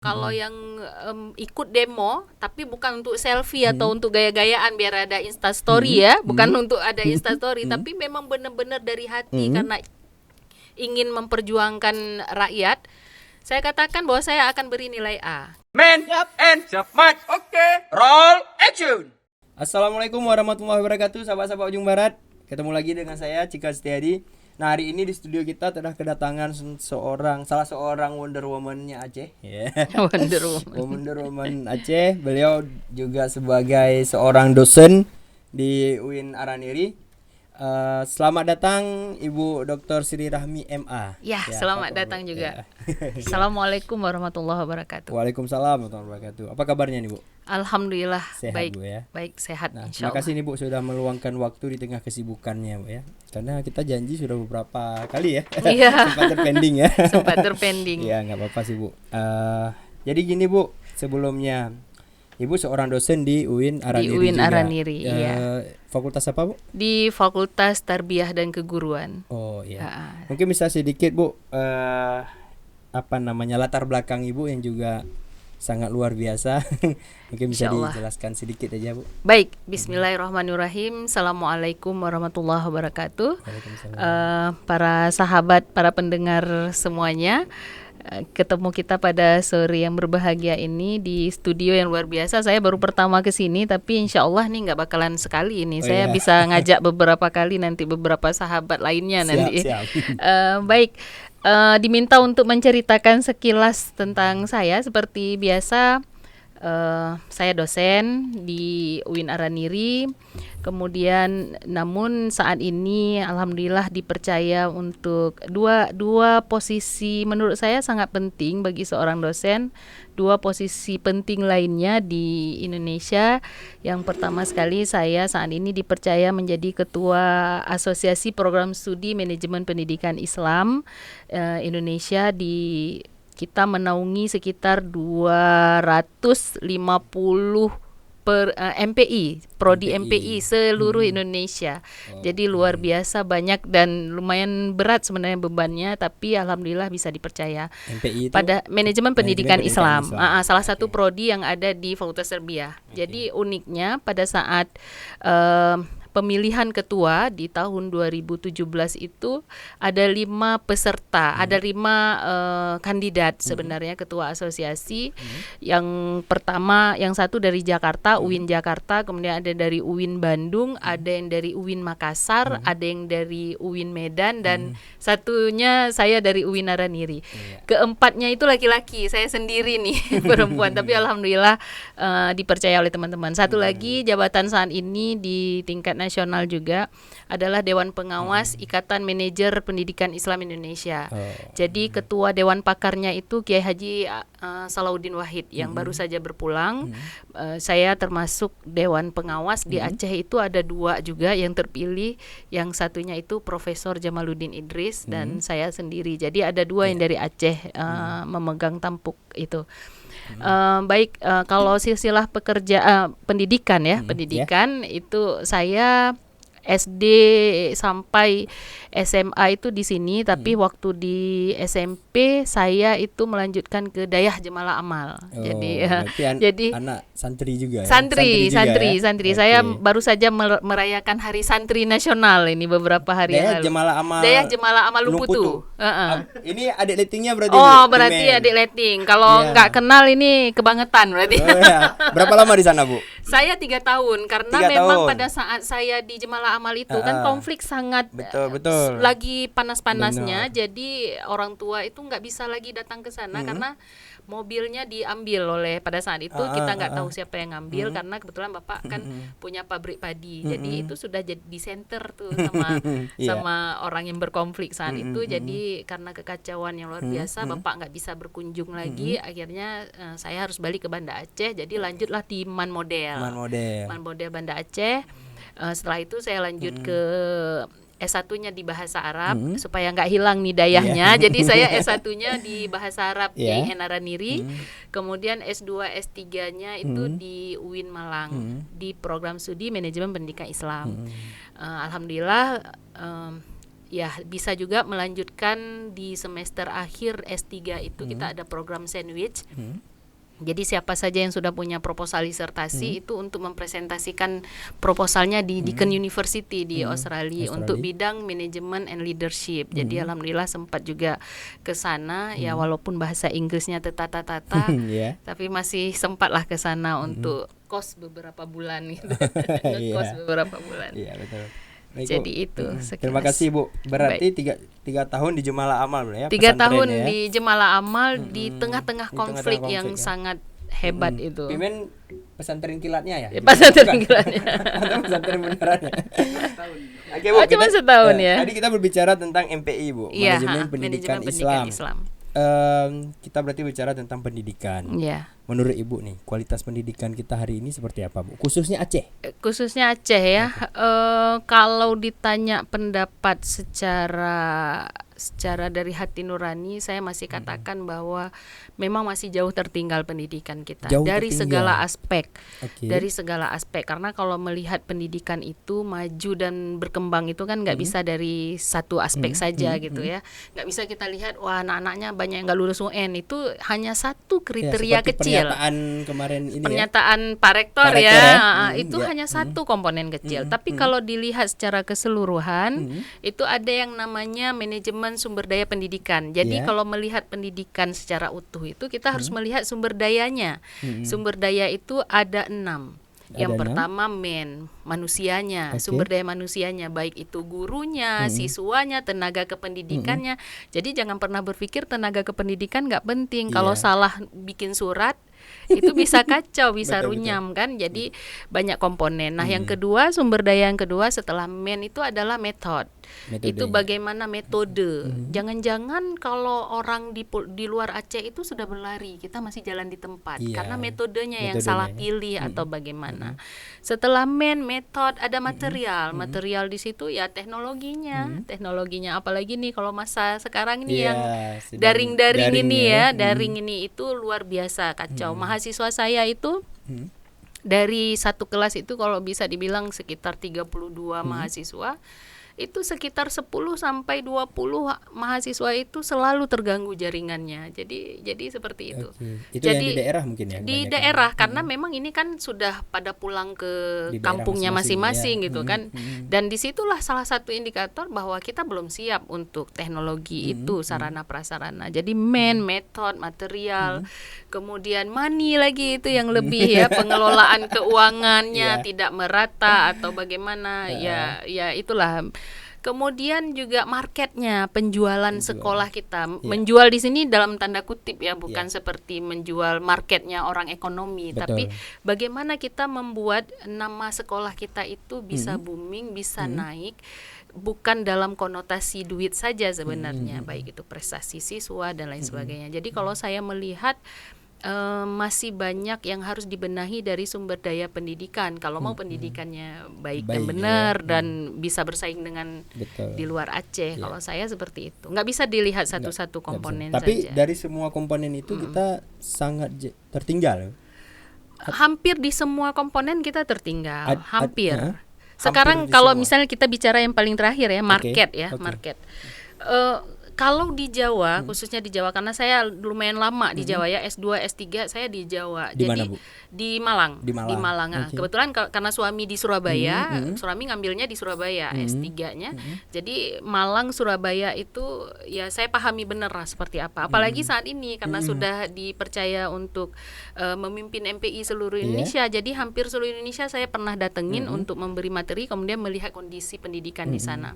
Kalau yang ikut demo, tapi bukan untuk selfie atau untuk gaya-gayaan biar ada instastory ya, bukan untuk ada instastory, tapi memang benar-benar dari hati karena ingin memperjuangkan rakyat. Saya katakan bahwa saya akan beri nilai A. Man and Match. Oke, roll action. Assalamualaikum warahmatullahi wabarakatuh, sahabat-sahabat Ujung Barat. Ketemu lagi dengan saya Cika Setiadi. Nah, hari ini di studio kita telah kedatangan salah seorang Wonder Woman-nya Aceh. Wonder Woman Aceh. Beliau juga sebagai seorang dosen di UIN Araniri. Selamat datang Ibu Dr. Sri Rahmi MA. Ya, selamat datang juga. Assalamualaikum warahmatullahi wabarakatuh. Waalaikumsalam warahmatullahi wabarakatuh. Apa kabarnya nih, Bu? Alhamdulillah Sehat, baik, Bu, ya? baik sehat Nah, insya terima kasih Allah. nih Bu sudah meluangkan waktu di tengah kesibukannya, Bu, ya. Karena kita janji sudah beberapa kali ya. Iya. Sempat terpending ya. Sempat terpending. Iya, nggak apa-apa sih, Bu. Jadi gini, Bu, sebelumnya Ibu seorang dosen di UIN Araniri. Di UIN juga. Araniri, iya. Fakultas apa, Bu? Di Fakultas Tarbiyah dan Keguruan. Oh, iya. Mungkin bisa sedikit, Bu, latar belakang Ibu yang juga sangat luar biasa. Mungkin bisa dijelaskan sedikit aja, Bu. Baik, bismillahirrahmanirrahim. Assalamualaikum warahmatullahi wabarakatuh. Para sahabat, para pendengar semuanya, ketemu kita pada sore yang berbahagia ini di studio yang luar biasa. Saya baru pertama ke sini, tapi insya Allah nih nggak bakalan sekali ini. Saya bisa ngajak beberapa kali nanti beberapa sahabat lainnya nanti. Baik. Diminta untuk menceritakan sekilas tentang saya. Seperti biasa, saya dosen di UIN Araniri. Kemudian namun saat ini alhamdulillah dipercaya untuk dua posisi menurut saya sangat penting bagi seorang dosen. Dua posisi penting lainnya di Indonesia. Yang pertama sekali, saya saat ini dipercaya menjadi ketua Asosiasi Program Studi Manajemen Pendidikan Islam Indonesia. Kita menaungi sekitar 250 MPI, prodi MPI seluruh Indonesia. Jadi luar biasa banyak dan lumayan berat sebenarnya bebannya, tapi alhamdulillah bisa dipercaya. MPI itu pada Manajemen Pendidikan Islam. Salah satu prodi yang ada di Fakultas Tarbiyah. Jadi uniknya pada saat pemilihan ketua di tahun 2017 itu ada 5 peserta, ada 5 kandidat sebenarnya ketua asosiasi. Yang pertama, yang satu dari Jakarta, UIN Jakarta, kemudian ada dari UIN Bandung, ada yang dari UIN Makassar, ada yang dari UIN Medan, dan satunya saya dari UIN Araniri. Keempatnya itu laki-laki, saya sendiri nih perempuan, tapi alhamdulillah dipercaya oleh teman-teman. Satu lagi jabatan saat ini di tingkat nasional juga adalah Dewan Pengawas Ikatan Manajer Pendidikan Islam Indonesia. Jadi ketua Dewan Pakarnya itu Kiai Haji Salahuddin Wahid yang baru saja berpulang. Saya termasuk Dewan Pengawas di Aceh itu ada 2 juga yang terpilih. Yang satunya itu Profesor Jamaluddin Idris dan saya sendiri. Jadi ada 2 yang dari Aceh memegang tampuk itu. Baik, kalau silsilah pendidikan ya, pendidikan itu saya SD sampai SMA itu di sini, tapi waktu di SMP saya itu melanjutkan ke Dayah Jemalah Amal. Jadi anak santri juga ya. Santri. Saya Okay. baru saja merayakan Hari Santri Nasional ini beberapa hari yang lalu. Dayah Jemalah Amal Lumputu. Ini adik letingnya berarti. Berarti adik leting. Kalau nggak kenal ini kebangetan berarti. Berapa lama di sana, Bu? Saya 3 tahun karena memang pada saat saya di Jemalah Amal itu kan konflik sangat betul. lagi panas-panasnya. Jadi orang tua itu nggak bisa lagi datang ke sana karena mobilnya diambil oleh pada saat itu kita nggak tahu siapa yang ngambil karena kebetulan bapak kan punya pabrik padi. Jadi itu sudah jadi di center tuh sama orang yang berkonflik saat itu. Jadi karena kekacauan yang luar biasa, bapak nggak bisa berkunjung lagi. Akhirnya saya harus balik ke Banda Aceh. Jadi lanjutlah di Man Model Banda Aceh. Setelah itu saya lanjut ke S1-nya di bahasa Arab supaya nggak hilang nih dayahnya. Jadi saya S1-nya di bahasa Arab di Araniri. Kemudian S2 S3-nya itu di UIN Malang di program studi manajemen pendidikan Islam. Alhamdulillah ya bisa juga melanjutkan di semester akhir S3 itu kita ada program sandwich. Jadi siapa saja yang sudah punya proposal disertasi itu untuk mempresentasikan proposalnya di Deakin University di Australia untuk bidang manajemen and leadership. Jadi alhamdulillah sempat juga ke sana ya, walaupun bahasa Inggrisnya tertata-tata tapi masih sempatlah ke sana untuk kos beberapa bulan gitu. Ngekos beberapa bulan. Iya, betul. Baik, Jadi Bu. itu sekilas. Terima kasih Bu. Berarti tiga tahun di Jumala Amal ya. 3 tahun di Jemala Amal di tengah-tengah konflik yang sangat hebat itu. Pimen pesantren kilatnya ya? Pesantren kilatnya. Atau pesantren beneran ya? Oke, Bu, cuma setahun ya. Tadi kita berbicara tentang MPI Bu, Iya, Manajemen Pendidikan Islam. Kita berarti bicara tentang pendidikan. Iya. Menurut Ibu nih, kualitas pendidikan kita hari ini seperti apa Bu? Khususnya Aceh. Khususnya Aceh ya. Kalau ditanya pendapat secara dari hati nurani, saya masih katakan bahwa memang masih jauh tertinggal pendidikan kita dari segala aspek. Dari segala aspek, karena kalau melihat pendidikan itu maju dan berkembang itu kan nggak bisa dari satu aspek saja gitu ya. Nggak bisa kita lihat wah anak-anaknya banyak yang nggak lulus UN, itu hanya satu kriteria kecil. Pernyataan kemarin ini pernyataan Pak Rektor ya, itu hanya satu komponen kecil. Tapi kalau dilihat secara keseluruhan, itu ada yang namanya manajemen sumber daya pendidikan. Jadi kalau melihat pendidikan secara utuh itu kita harus melihat sumber dayanya. Sumber daya itu ada 6. Yang pertama manusianya, sumber daya manusianya, baik itu gurunya, siswanya, tenaga kependidikannya. Jadi jangan pernah berpikir tenaga kependidikan nggak penting. Kalau salah bikin surat itu bisa kacau, bisa runyam kan. Jadi banyak komponen. Nah, yang kedua, sumber daya yang kedua setelah itu adalah metode. Itu bagaimana metode. Jangan-jangan kalau orang di luar Aceh itu sudah berlari, kita masih jalan di tempat karena metodenya yang salah pilih atau bagaimana. Setelah metode ada material. Material di situ ya teknologinya. Teknologinya apalagi nih kalau masa sekarang ini yang daring ini ya, daring ini itu luar biasa kacau. Mahasiswa saya itu dari satu kelas itu kalau bisa dibilang sekitar 32 mahasiswa, itu sekitar 10 sampai 20 mahasiswa itu selalu terganggu jaringannya. Jadi seperti itu. Itu jadi yang di daerah mungkin ya. Di daerah karena memang ini kan sudah pada pulang ke kampungnya masing-masing gitu kan. Dan disitulah salah satu indikator bahwa kita belum siap untuk teknologi itu, sarana prasarana. Jadi metode, material, kemudian money lagi itu yang lebih ya, pengelolaan keuangannya tidak merata atau bagaimana ya itulah. Kemudian juga marketnya, penjualan sekolah kita. Menjual di sini dalam tanda kutip ya, bukan seperti menjual marketnya orang ekonomi. Tapi bagaimana kita membuat nama sekolah kita itu bisa booming, bisa naik. Bukan dalam konotasi duit saja sebenarnya, baik itu prestasi siswa dan lain sebagainya. Jadi kalau saya melihat masih banyak yang harus dibenahi dari sumber daya pendidikan. Kalau mau pendidikannya baik dan benar dan bisa bersaing dengan di luar Aceh. Kalau saya seperti itu, nggak bisa dilihat satu-satu komponen saja. Tapi dari semua komponen itu kita sangat tertinggal. Hampir di semua komponen kita tertinggal. Hampir. Hampir Sekarang di kalau semua. misalnya kita bicara yang paling terakhir ya, market market. Kalau di Jawa, khususnya di Jawa, karena saya lumayan lama di Jawa ya, S2, S3 saya di Jawa. Di Jadi mana, Bu? di Malang. Di Malang. Nah, kebetulan karena suami di Surabaya, suami ngambilnya di Surabaya S3-nya. Jadi Malang, Surabaya itu ya saya pahami benar lah seperti apa. Apalagi saat ini karena sudah dipercaya untuk memimpin MPI seluruh Indonesia. Jadi hampir seluruh Indonesia saya pernah datengin untuk memberi materi, kemudian melihat kondisi pendidikan di sana.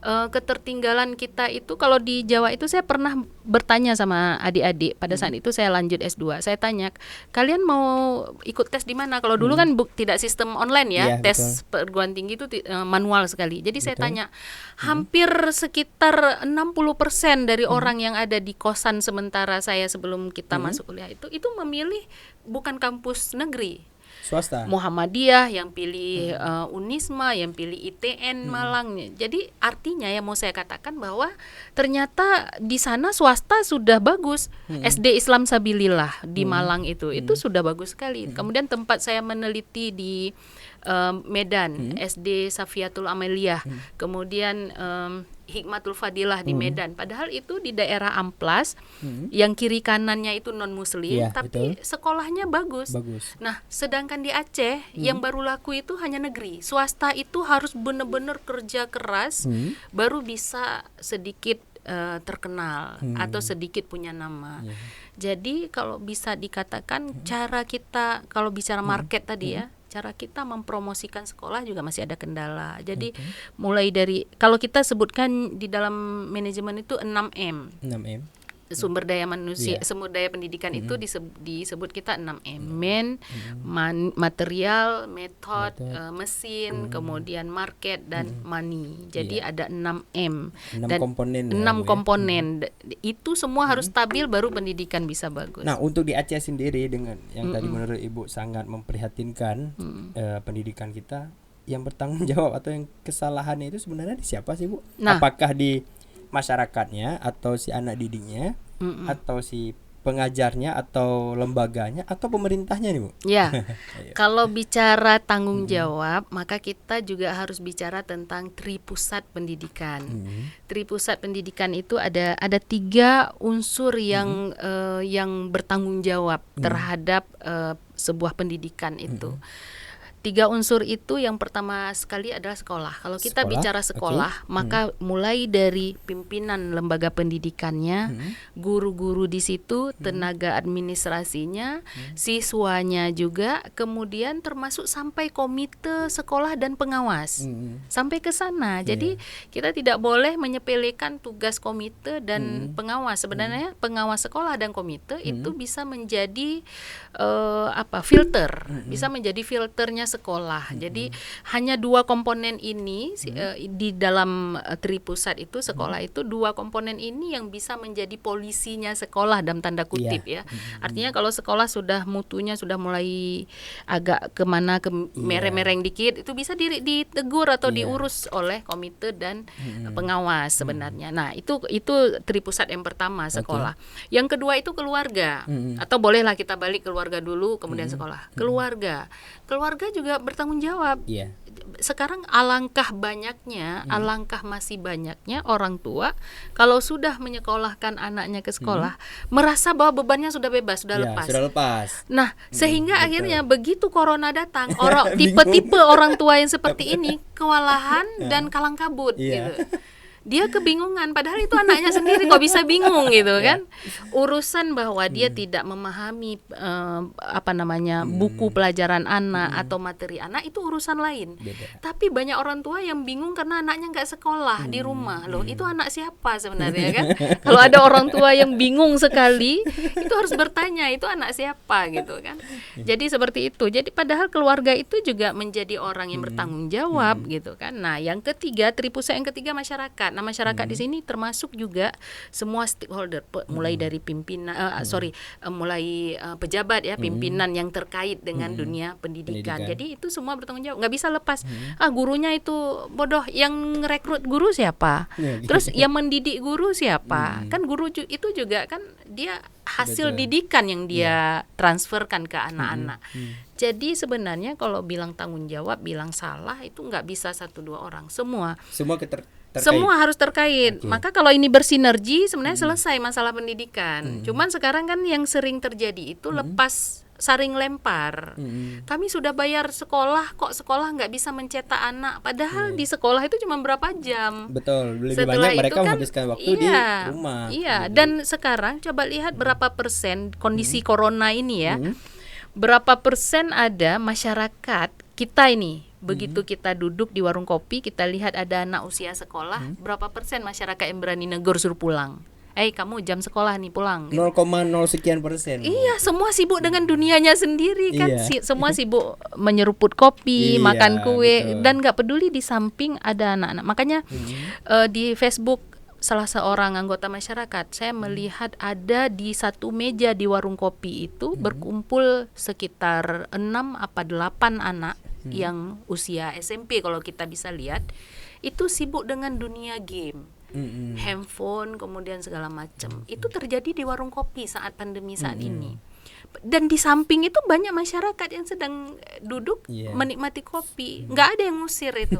Ketertinggalan kita itu kalau di Jawa itu saya pernah bertanya sama adik-adik pada saat itu saya lanjut S2. Saya tanya, kalian mau ikut tes di mana? Kalau dulu kan tidak sistem online ya, tes perguruan tinggi itu manual sekali. Jadi saya tanya, hampir sekitar 60% dari orang yang ada di kosan sementara saya sebelum kita masuk kuliah itu memilih bukan kampus negeri. Swasta. Muhammadiyah, yang pilih Unisma, yang pilih ITN Malang. Jadi artinya ya mau saya katakan bahwa ternyata di sana swasta sudah bagus. SD Islam Sabilillah di Malang itu sudah bagus sekali. Kemudian tempat saya meneliti di Medan, SD Safiatul Amaliyah. Kemudian Hikmatul Fadilah di Medan. Padahal itu di daerah amplas yang kiri kanannya itu non muslim, Iya, tapi betul. sekolahnya bagus. Nah, sedangkan di Aceh yang baru laku itu hanya negeri. Swasta itu harus benar-benar kerja keras baru bisa sedikit terkenal atau sedikit punya nama. Jadi kalau bisa dikatakan cara kita kalau bicara market tadi ya, cara kita mempromosikan sekolah juga masih ada kendala. Jadi mulai dari kalau kita sebutkan di dalam manajemen itu 6M. 6M. Sumber daya manusia, sumber daya pendidikan itu disebut kita 6M. Material, method, mesin, kemudian market dan money. Jadi ada 6M. 6 Dan komponen. 6 komponen. Itu semua harus stabil baru pendidikan bisa bagus. Nah, untuk di Aceh sendiri dengan yang tadi menurut Ibu sangat memprihatinkan pendidikan kita, yang bertanggung jawab atau yang kesalahannya itu sebenarnya di siapa sih, Bu? Nah. Apakah di masyarakatnya atau si anak didiknya atau si pengajarnya atau lembaganya atau pemerintahnya nih, Bu? Ya. Kalau bicara tanggung jawab, maka kita juga harus bicara tentang tripusat pendidikan. Tripusat pendidikan itu ada 3 unsur yang bertanggung jawab terhadap sebuah pendidikan itu. 3 unsur itu yang pertama sekali adalah sekolah. Kalau kita bicara sekolah, maka mulai dari pimpinan lembaga pendidikannya, guru-guru di situ, tenaga administrasinya, siswanya juga, kemudian termasuk sampai komite sekolah dan pengawas. Sampai ke sana. Jadi kita tidak boleh menyepelekan tugas komite dan pengawas. Sebenarnya pengawas sekolah dan komite itu bisa menjadi filter, bisa menjadi filternya sekolah. Jadi hanya 2 komponen ini di dalam tripusat itu sekolah itu 2 komponen ini yang bisa menjadi polisinya sekolah dalam tanda kutip ya. Artinya kalau sekolah sudah mutunya sudah mulai agak kemana ke mereng-mereng dikit itu bisa ditegur atau diurus oleh komite dan pengawas sebenarnya. Nah, itu tripusat yang pertama sekolah. Yang kedua itu keluarga. Atau bolehlah kita balik keluarga dulu kemudian sekolah. Keluarga juga bertanggung jawab. Sekarang alangkah masih banyaknya orang tua kalau sudah menyekolahkan anaknya ke sekolah merasa bahwa bebannya sudah bebas, sudah lepas. Nah, sehingga akhirnya begitu corona datang, orang tipe-tipe orang tua yang seperti ini kewalahan dan kalang kabut gitu. Dia kebingungan padahal itu anaknya sendiri kok bisa bingung gitu kan. Urusan bahwa dia tidak memahami buku pelajaran anak atau materi anak itu urusan lain. Tapi banyak orang tua yang bingung karena anaknya nggak sekolah di rumah. Loh, itu anak siapa sebenarnya kan? Kalau ada orang tua yang bingung sekali, itu harus bertanya itu anak siapa gitu kan. Jadi seperti itu. Jadi padahal keluarga itu juga menjadi orang yang bertanggung jawab gitu kan. Nah, yang ketiga, tripusat yang ketiga masyarakat. Nah, masyarakat di sini termasuk juga semua stakeholder, mulai dari pimpinan, mulai pejabat ya, pimpinan yang terkait dengan dunia pendidikan. Jadi itu semua bertanggung jawab, nggak bisa lepas. Gurunya itu bodoh, yang rekrut guru siapa? Terus yang mendidik guru siapa? Kan guru itu juga kan dia hasil didikan yang dia transferkan ke anak-anak. Jadi sebenarnya kalau bilang tanggung jawab, bilang salah itu nggak bisa 1-2 orang, semua terkait. Semua harus terkait. Maka kalau ini bersinergi sebenarnya selesai masalah pendidikan. Cuman sekarang kan yang sering terjadi itu lepas saring lempar. Kami sudah bayar sekolah, kok sekolah nggak bisa mencetak anak. Padahal di sekolah itu cuma berapa jam. Betul, lebih Setelah banyak mereka itu kan, menghabiskan waktu di rumah. Dan sekarang coba lihat berapa persen kondisi corona ini ya. Berapa persen ada masyarakat kita ini. Begitu kita duduk di warung kopi, kita lihat ada anak usia sekolah, berapa persen masyarakat yang berani negur suruh pulang? Kamu jam sekolah nih, pulang. 0,0 sekian persen. Iya, semua sibuk dengan dunianya sendiri kan. Semua sibuk menyeruput kopi, makan kue, dan nggak peduli di samping ada anak-anak. Makanya di Facebook salah seorang anggota masyarakat, saya melihat ada di satu meja di warung kopi itu berkumpul sekitar 6 apa 8 anak yang usia SMP kalau kita bisa lihat, itu sibuk dengan dunia game, handphone, kemudian segala macam. Itu terjadi di warung kopi saat pandemi saat ini. Dan di samping itu banyak masyarakat yang sedang duduk Iya. menikmati kopi, nggak ada yang ngusir itu.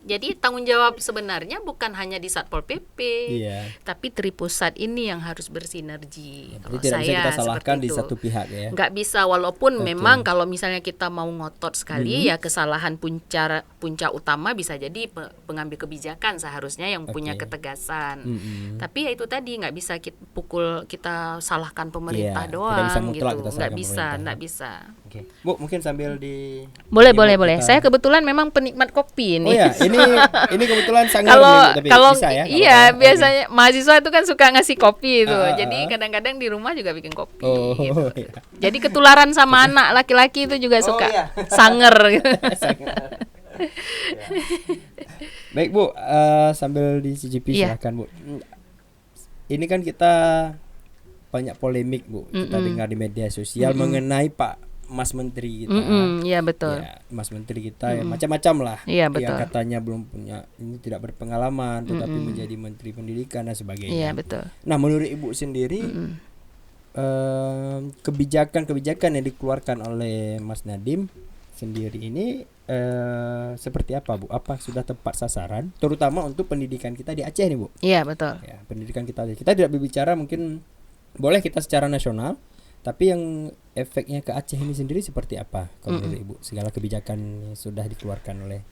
Jadi tanggung jawab sebenarnya bukan hanya di Satpol PP, Iya. tapi Tripusat ini yang harus bersinergi. Jadi Kalau tidak bisa kita saya salahkan seperti di itu. satu pihak ya. Nggak bisa, walaupun memang kalau misalnya kita mau ngotot sekali ya kesalahan punca utama bisa jadi pengambil kebijakan seharusnya yang punya ketegasan. Tapi ya itu tadi nggak bisa kita salahkan pemerintah Iya, doang tidak bisa mutlak gitu. kita salahkan pemerintah. Nggak bisa. Oke. Bu, mungkin sambil di Boleh. kita- Saya kebetulan memang penikmat kopi Oh ini. ya, ini kebetulan sangat Kalau bisa ya. iya apa-apa. biasanya mahasiswa itu kan suka ngasih kopi itu. Jadi ah. kadang-kadang di rumah juga bikin kopi. Oh, gitu. iya. Jadi ketularan sama anak laki-laki itu juga suka iya. sanger gitu. Baik Bu, sambil dicicipi Iya. silakan Bu. Ini kan kita banyak polemik Bu, kita dengar di media sosial mengenai Pak Mas Menteri kita. Iya betul. Ya, Mas Menteri kita ya macam-macam lah. Iya, Yang betul. katanya belum punya, ini tidak berpengalaman, tetapi menjadi Menteri Pendidikan dan sebagainya. Iya betul. Nah, menurut Ibu sendiri, kebijakan-kebijakan yang dikeluarkan oleh Mas Nadiem sendiri ini seperti apa Bu? Apa sudah tepat sasaran, terutama untuk pendidikan kita di Aceh nih Bu? Iya betul. Ya, pendidikan kita tidak berbicara mungkin boleh kita secara nasional, tapi yang efeknya ke Aceh ini sendiri seperti apa kalau menurut Ibu, segala kebijakan yang sudah dikeluarkan oleh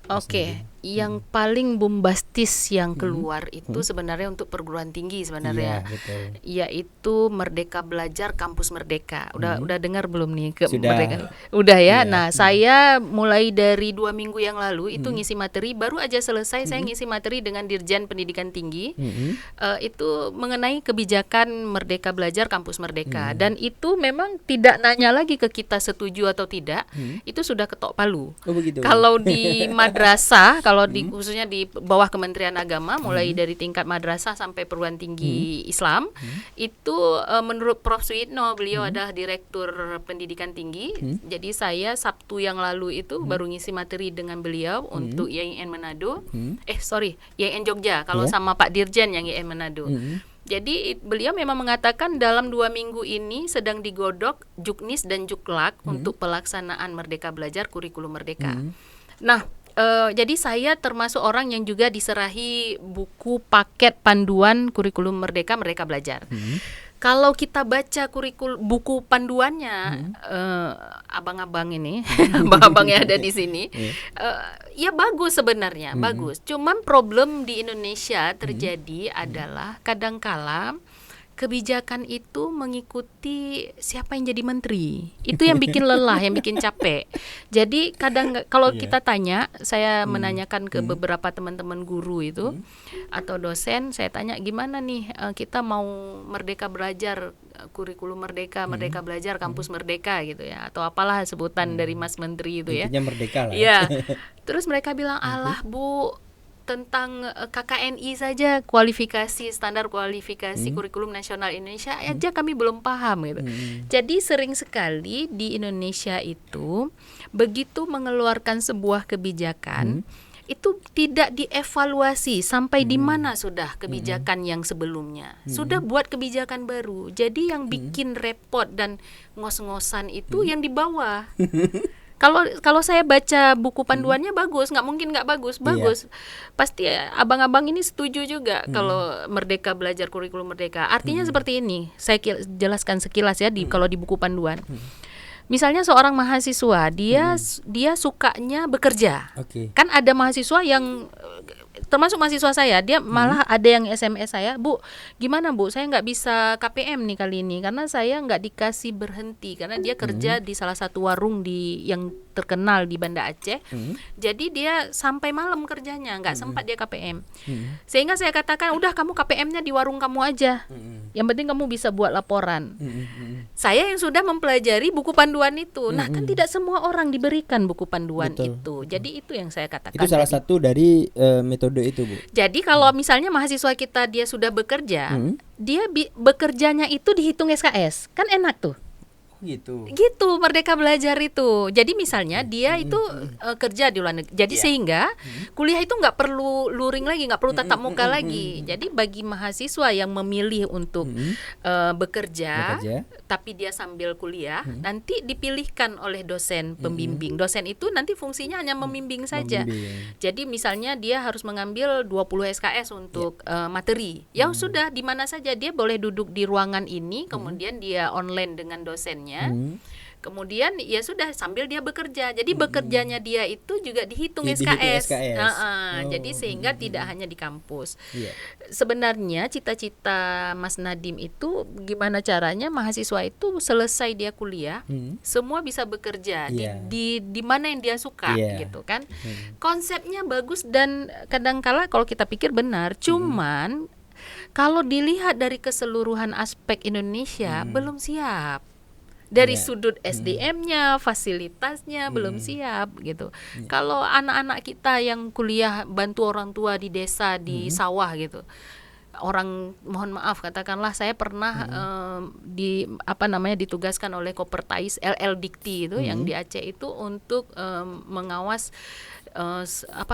Oke, yang paling bombastis yang keluar itu sebenarnya untuk perguruan tinggi sebenarnya. Iya, betul. Yaitu Merdeka Belajar Kampus Merdeka. Udah dengar belum nih ke Sudah. Merdeka? Udah Iya. ya. Nah, saya mulai dari 2 minggu yang lalu itu ngisi materi, baru aja selesai saya ngisi materi dengan Dirjen Pendidikan Tinggi. Itu mengenai kebijakan Merdeka Belajar Kampus Merdeka, dan itu memang tidak nanya lagi ke kita setuju atau tidak. Itu sudah ketok palu. Oh begitu. Kalau di madrasah, kalau di khususnya di bawah Kementerian Agama, mulai dari tingkat madrasah sampai perguruan tinggi Islam, itu menurut Prof Suyitno, beliau adalah Direktur Pendidikan Tinggi. Jadi saya Sabtu yang lalu itu baru ngisi materi dengan beliau untuk YIN Manado. YIN Jogja. Kalau sama Pak Dirjen yang YIN Manado. Jadi beliau memang mengatakan dalam 2 minggu ini sedang digodok Juknis dan Juklak untuk pelaksanaan Merdeka Belajar Kurikulum Merdeka. Nah, jadi saya termasuk orang yang juga diserahi buku paket panduan kurikulum Merdeka Belajar. Kalau kita baca buku panduannya, abang-abang ini, abang-abang yang ada di sini, ya bagus sebenarnya, bagus. Cuman problem di Indonesia terjadi adalah kadangkala kebijakan itu mengikuti siapa yang jadi menteri. Itu yang bikin lelah, yang bikin capek. Jadi kadang kalau kita tanya, saya menanyakan ke beberapa teman-teman guru itu atau dosen, saya tanya gimana nih kita mau Merdeka Belajar, kurikulum Merdeka, Merdeka Belajar, kampus Merdeka gitu ya, atau apalah sebutan dari Mas Menteri itu ya. Intinya merdeka lah. Iya. Terus mereka bilang, "Alah, Bu, tentang KKNI saja, kualifikasi standar kualifikasi kurikulum nasional Indonesia aja kami belum paham gitu." Jadi sering sekali di Indonesia itu begitu mengeluarkan sebuah kebijakan itu tidak dievaluasi sampai di mana sudah kebijakan yang sebelumnya. Sudah buat kebijakan baru. Jadi yang bikin repot dan ngos-ngosan itu yang di bawah. Kalau saya baca buku panduannya bagus, nggak mungkin nggak bagus, bagus. Pasti abang-abang ini setuju juga kalau Merdeka Belajar Kurikulum Merdeka. Artinya seperti ini, saya jelaskan sekilas ya kalau di buku panduan. Misalnya seorang mahasiswa, dia sukanya bekerja. Kan ada mahasiswa yang termasuk mahasiswa saya, dia malah ada yang SMS saya, "Bu, gimana Bu, saya nggak bisa KPM nih kali ini karena saya nggak dikasih berhenti karena dia kerja di salah satu warung yang terkenal di Banda Aceh. Jadi dia sampai malam kerjanya, nggak sempat dia KPM. Sehingga saya katakan, udah kamu KPM-nya di warung kamu aja. Yang penting kamu bisa buat laporan. Saya yang sudah mempelajari buku panduan itu. Nah, kan tidak semua orang diberikan buku panduan itu. Jadi itu yang saya katakan. Itu salah satu dari metode itu, Bu. Jadi kalau misalnya mahasiswa kita dia sudah bekerja, dia bekerjanya itu dihitung SKS. Kan enak tuh. gitu. Gitu Merdeka Belajar itu. Jadi misalnya dia itu kerja di luar negeri. Jadi sehingga kuliah itu nggak perlu luring lagi, nggak perlu tatap muka lagi. Jadi bagi mahasiswa yang memilih untuk bekerja, tapi dia sambil kuliah, nanti dipilihkan oleh dosen pembimbing. Dosen itu nanti fungsinya hanya membimbing saja. Jadi misalnya dia harus mengambil 20 SKS untuk materi. Ya sudah, di mana saja dia boleh duduk di ruangan ini, kemudian dia online dengan dosennya. Kemudian ya sudah sambil dia bekerja. Jadi bekerjanya dia itu juga dihitung SKS. Jadi sehingga tidak hanya di kampus. Sebenarnya cita-cita Mas Nadim itu gimana caranya mahasiswa itu selesai dia kuliah, semua bisa bekerja di mana yang dia suka gitu kan. Konsepnya bagus dan kadangkala kalau kita pikir benar, cuman kalau dilihat dari keseluruhan aspek Indonesia belum siap. Dari sudut SDM-nya, fasilitasnya belum siap gitu. Kalau anak-anak kita yang kuliah bantu orang tua di desa, di sawah gitu. Orang mohon maaf katakanlah saya pernah ditugaskan oleh Kopertais LL Dikti itu yang di Aceh itu untuk mengawas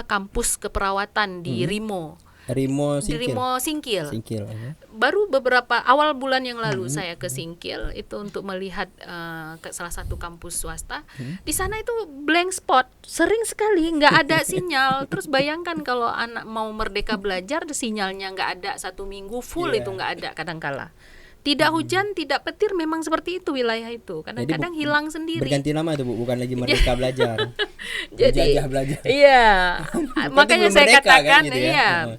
kampus keperawatan di Rimo Singkil. Baru beberapa awal bulan yang lalu saya ke Singkil itu untuk melihat ke salah satu kampus swasta. Di sana itu blank spot, sering sekali nggak ada sinyal. Terus bayangkan kalau anak mau merdeka belajar, sinyalnya nggak ada 1 minggu full, itu nggak ada kadangkala. Tidak hujan, tidak petir, memang seperti itu wilayah itu. Kadang-kadang hilang sendiri. Berganti nama itu Bu, bukan lagi Merdeka Belajar. Jadi belajar. Iya. Makanya saya katakan kan, gitu ya.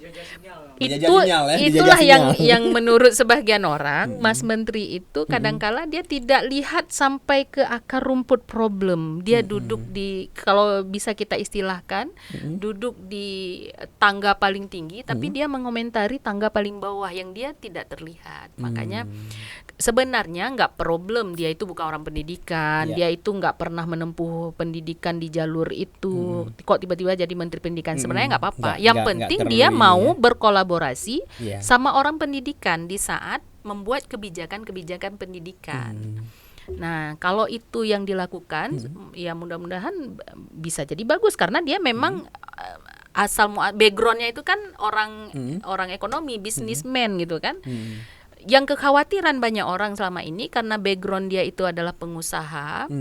Itulah yang menurut sebagian orang Mas Menteri itu kadangkala dia tidak lihat sampai ke akar rumput problem. Dia duduk di, kalau bisa kita istilahkan, duduk di tangga paling tinggi, tapi dia mengomentari tangga paling bawah yang dia tidak terlihat. Makanya sebenarnya nggak problem, dia itu bukan orang pendidikan, dia itu nggak pernah menempuh pendidikan di jalur itu, kok tiba-tiba jadi menteri pendidikan. Sebenarnya nggak apa-apa, yang penting dia mau berkolaborasi sama orang pendidikan di saat membuat kebijakan-kebijakan pendidikan. Nah, kalau itu yang dilakukan, ya mudah-mudahan bisa jadi bagus karena dia memang asal backgroundnya itu kan orang ekonomi, bisnismen gitu kan. Yang kekhawatiran banyak orang selama ini karena background dia itu adalah pengusaha,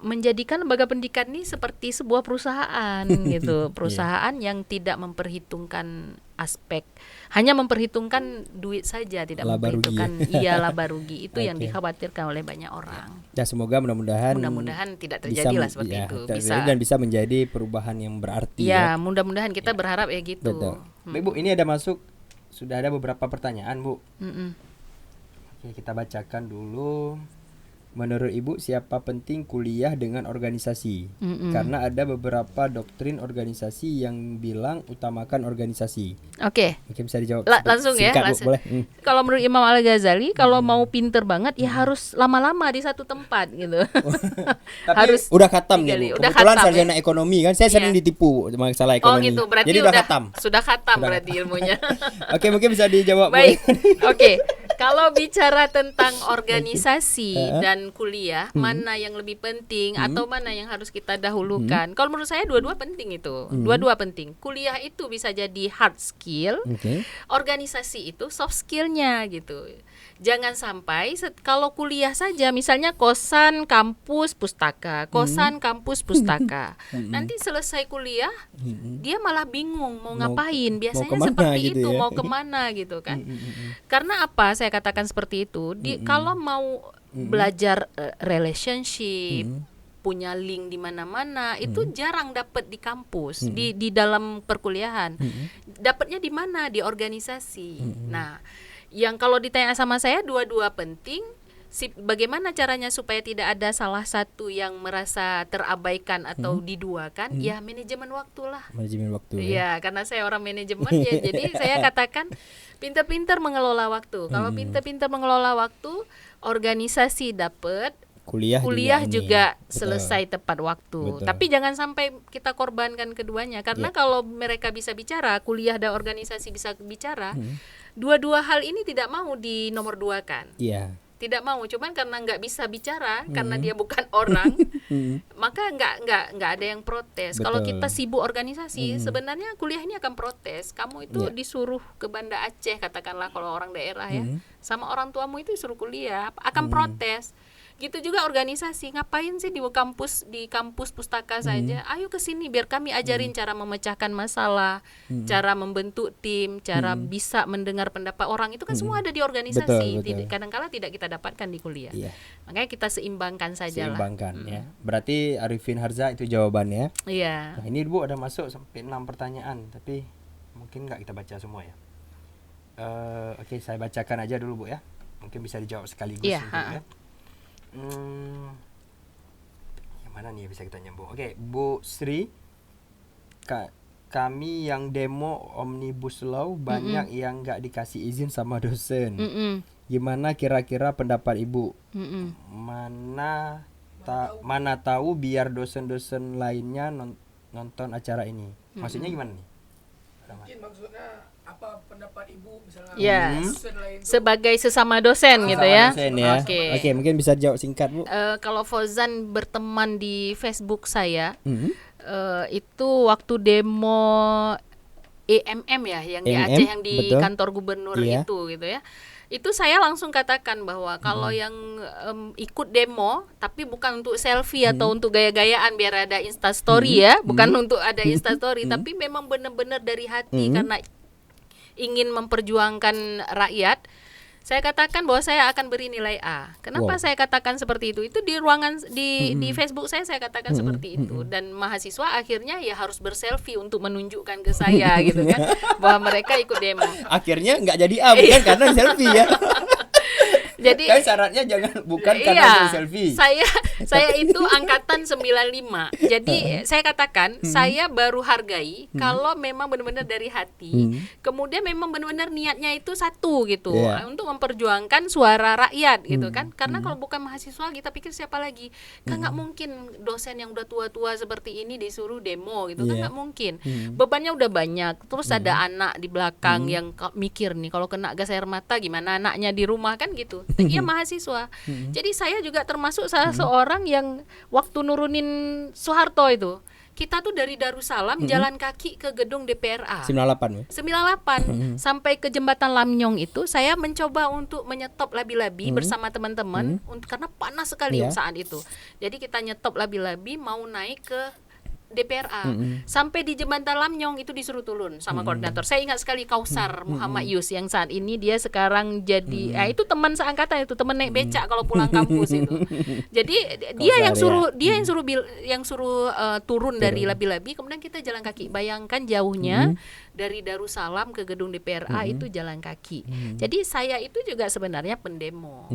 menjadikan lembaga pendidikan ini seperti sebuah perusahaan gitu, perusahaan yang tidak memperhitungkan aspek, hanya memperhitungkan duit saja, tidak memperhitungkan laba rugi itu yang dikhawatirkan oleh banyak orang. Ya semoga mudah-mudahan tidak terjadilah seperti itu, bisa menjadi perubahan yang berarti. Ya, mudah-mudahan kita berharap ya gitu. Betul. Bu, ini ada masuk. Sudah ada beberapa pertanyaan, Bu. Oke, kita bacakan dulu. Menurut Ibu, siapa penting kuliah dengan organisasi? Karena ada beberapa doktrin organisasi yang bilang utamakan organisasi. Oke, bisa dijawab langsung ya. Langsung. Boleh. Kalau menurut Imam Al-Ghazali, kalau mau pinter banget ya harus lama-lama di satu tempat gitu. Tapi harus udah khatam nih, Bu. Kebetulan sarjana ekonomi kan, saya sering ditipu masalah ekonomi. Oh gitu, berarti jadi udah khatam. Sudah khatam berarti ilmunya. Oke, mungkin bisa dijawab. Baik. Oke. Kalau bicara tentang organisasi dan kuliah, mana yang lebih penting atau mana yang harus kita dahulukan? Kalau menurut saya dua-dua penting itu. Dua-dua penting. Kuliah itu bisa jadi hard skill, organisasi itu soft skillnya gitu. Jangan sampai kalau kuliah saja, misalnya kosan, kampus, pustaka, kosan, kampus, pustaka. Nanti selesai kuliah, dia malah bingung mau ngapain. Biasanya seperti gitu itu, ya? mau kemana gitu kan. Karena apa saya katakan seperti itu? Kalau mau belajar relationship, punya link di mana-mana, itu jarang dapat di kampus, di dalam perkuliahan. Dapatnya di mana? Di organisasi. Nah, yang kalau ditanya sama saya dua-dua penting. Bagaimana caranya supaya tidak ada salah satu yang merasa terabaikan atau diduakan? Ya manajemen waktu lah. Manajemen waktu. Ya, karena saya orang manajemen ya, jadi saya katakan pintar-pintar mengelola waktu. Kalau pintar-pintar mengelola waktu, organisasi dapat, kuliah juga selesai tepat waktu. Tapi jangan sampai kita korbankan keduanya, karena kalau mereka bisa bicara, kuliah dan organisasi bisa bicara, dua-dua hal ini tidak mau dinomorduakan. tidak mau, cuman karena nggak bisa bicara karena dia bukan orang, maka nggak ada yang protes. Kalau Betul. kita sibuk organisasi, sebenarnya kuliah ini akan protes. Kamu itu Iya. disuruh ke Banda Aceh, katakanlah kalau orang daerah ya, sama orang tuamu itu disuruh kuliah, akan protes. Gitu juga organisasi, ngapain sih di kampus pustaka saja? Ayo ke sini biar kami ajarin cara memecahkan masalah, cara membentuk tim, cara bisa mendengar pendapat orang. Itu kan semua ada di organisasi. Betul. Kadang-kala tidak kita dapatkan di kuliah. Iya. Makanya kita seimbangkan saja lah. Seimbangkan ya. Berarti Arifin Harza itu jawabannya. Iya. Nah, ini Bu ada masuk sampai 6 pertanyaan, tapi mungkin nggak kita baca semua ya. Oke, saya bacakan aja dulu Bu ya. Mungkin bisa dijawab sekaligus. Iya, gitu ya. Yang mana nih yang bisa kita nyambung? Oke, Bu Sri, kami yang demo Omnibus Law banyak yang nggak dikasih izin sama dosen. Gimana kira-kira pendapat Ibu? Mana tahu biar dosen-dosen lainnya nonton acara ini. Maksudnya gimana nih? Mungkin maksudnya apa pendapat Ibu misalnya Ya, dosen lain tuh sebagai sesama dosen gitu ya. Dosen ya. Oke, mungkin bisa jawab singkat Bu. Kalau Fauzan berteman di Facebook saya, itu waktu demo EMM ya, yang di EMM, Aceh, yang di betul. kantor gubernur Iya. itu gitu ya. Itu saya langsung katakan bahwa kalau yang ikut demo tapi bukan untuk selfie atau untuk gaya-gayaan biar ada instastory ya, bukan untuk ada instastory, tapi memang benar-benar dari hati karena ingin memperjuangkan rakyat. Saya katakan bahwa saya akan beri nilai A. Kenapa saya katakan seperti itu? Itu di ruangan di Facebook saya katakan seperti itu, dan mahasiswa akhirnya ya harus berselfie untuk menunjukkan ke saya gitu kan bahwa mereka ikut demo. Akhirnya nggak jadi A bukan karena selfie ya. Jadi Kan syaratnya bukan karena iya, untuk selfie. saya itu angkatan 95. Jadi saya katakan saya baru hargai kalau memang benar-benar dari hati. Kemudian memang benar-benar niatnya itu satu gitu, Iya. untuk memperjuangkan suara rakyat gitu kan. Karena kalau bukan mahasiswa kita pikir siapa lagi? Kan nggak mungkin dosen yang udah tua-tua seperti ini disuruh demo gitu kan, Iya. nggak mungkin. Bebannya udah banyak. Terus ada anak di belakang yang mikir nih kalau kena gas air mata gimana anaknya di rumah kan gitu. Iya, mahasiswa. Jadi saya juga termasuk salah seorang yang waktu nurunin Soeharto itu, kita tuh dari Darussalam jalan kaki ke gedung DPRA 98 ya. 98 sampai ke jembatan Lamnyong itu saya mencoba untuk menyetop labi-labi bersama teman-teman karena panas sekali Iya. saat itu. Jadi kita nyetop labi-labi mau naik ke DPRA. Sampai di jembatan Lamnyong itu disuruh turun sama koordinator. Saya ingat sekali Kausar Muhammad Yus yang saat ini dia sekarang jadi itu teman seangkatan itu, teman naik becak kalau pulang kampus itu. Jadi dia yang suruh turun dari labi-labi, kemudian kita jalan kaki. Bayangkan jauhnya dari Darussalam ke gedung DPRA itu jalan kaki. Jadi saya itu juga sebenarnya pendemo.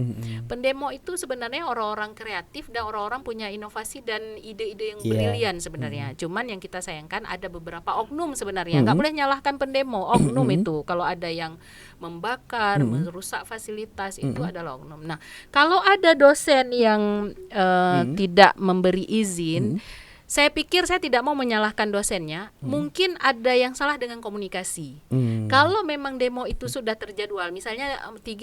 Pendemo itu sebenarnya orang-orang kreatif dan orang-orang punya inovasi dan ide-ide yang brilian sebenarnya. Cuman yang kita sayangkan ada beberapa oknum sebenarnya. Nggak boleh nyalahkan pendemo, oknum itu. Kalau ada yang membakar, merusak fasilitas, itu adalah oknum. Nah, kalau ada dosen yang tidak memberi izin, saya pikir saya tidak mau menyalahkan dosennya. Mungkin ada yang salah dengan komunikasi. Kalau memang demo itu sudah terjadwal, misalnya